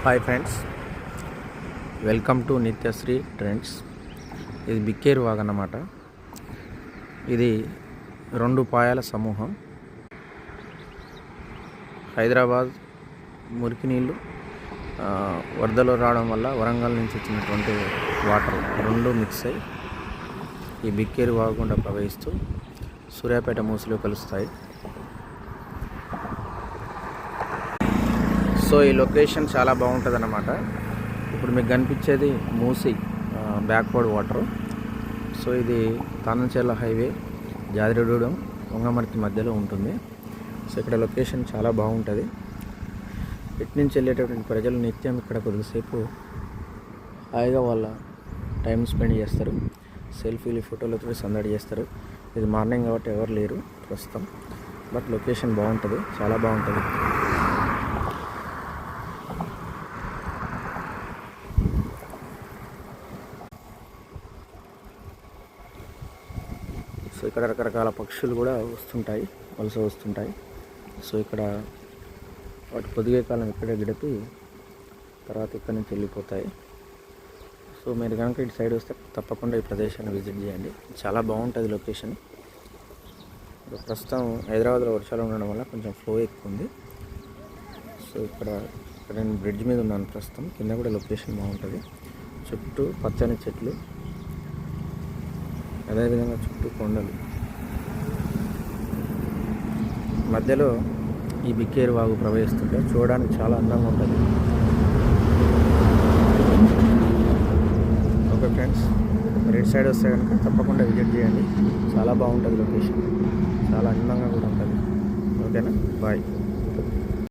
Hi friends, welcome to Nithyasree trends. ఇది బిక్కేరు వాగ్ అన్నమాట. ఇది 2 పాయాల సమూహం. హైదరాబాద్ మురికి నీళ్ళు వరదలు రావడం వల్ల వరంగల్ నుంచి వచ్చినటువంటి వాటర్ 2 మిక్స్ అయ్యి ఈ బిక్కేరు వాగు గుండా ప్రవహిస్తూ సూర్యాపేట మూసిలో కలుస్తాయి. సో ఈ లొకేషన్ చాలా బాగుంటుంది అన్నమాట. ఇప్పుడు మీకు కనిపించేది మూసి బ్యాక్వర్డ్ వాటర్. సో ఇది తానంచెర్ల హైవే జాదిరెడ్డిగూడెం వంగమర్తి మధ్యలో ఉంటుంది. సో ఇక్కడ లొకేషన్ చాలా బాగుంటుంది. ఇటు నుంచి వెళ్ళేటటువంటి ప్రజలు నిత్యం ఇక్కడ కొద్దిసేపు హాయిగా వాళ్ళ టైం స్పెండ్ చేస్తారు, సెల్ఫీలు ఫోటోలతో సందడి చేస్తారు. ఇది మార్నింగ్ కాబట్టి ఎవరు లేరు ప్రస్తుతం, బట్ లొకేషన్ బాగుంటుంది, చాలా బాగుంటుంది. సో ఇక్కడ రకరకాల పక్షులు కూడా వస్తుంటాయి, వలస వస్తుంటాయి. సో ఇక్కడ వాటి పొదిగే కాలం ఇక్కడే గడిపి తర్వాత ఇక్కడ నుంచి వెళ్ళిపోతాయి. సో మీరు కనుక ఇటు సైడ్ వస్తే తప్పకుండా ఈ ప్రదేశాన్ని విజిట్ చేయండి, చాలా బాగుంటుంది లొకేషన్. ప్రస్తుతం హైదరాబాద్లో వర్షాలు ఉండడం వల్ల కొంచెం ఫ్లో ఎక్కువ ఉంది. సో ఇక్కడ నేను బ్రిడ్జ్ మీద ఉన్నాను ప్రస్తుతం, కింద కూడా లొకేషన్ బాగుంటుంది. చుట్టూ పచ్చని చెట్లు, అదేవిధంగా చుట్టూ కొండలు, మధ్యలో ఈ బిక్కేరు వాగు ప్రవహిస్తుంటే చూడడానికి చాలా అందంగా ఉంటుంది. ఓకే ఫ్రెండ్స్, మీరు ఇటు సైడ్ వస్తే కనుక తప్పకుండా విజిట్ చేయండి, చాలా బాగుంటుంది లొకేషన్, చాలా అందంగా కూడా ఉంటుంది. ఓకేనా, బాయ్.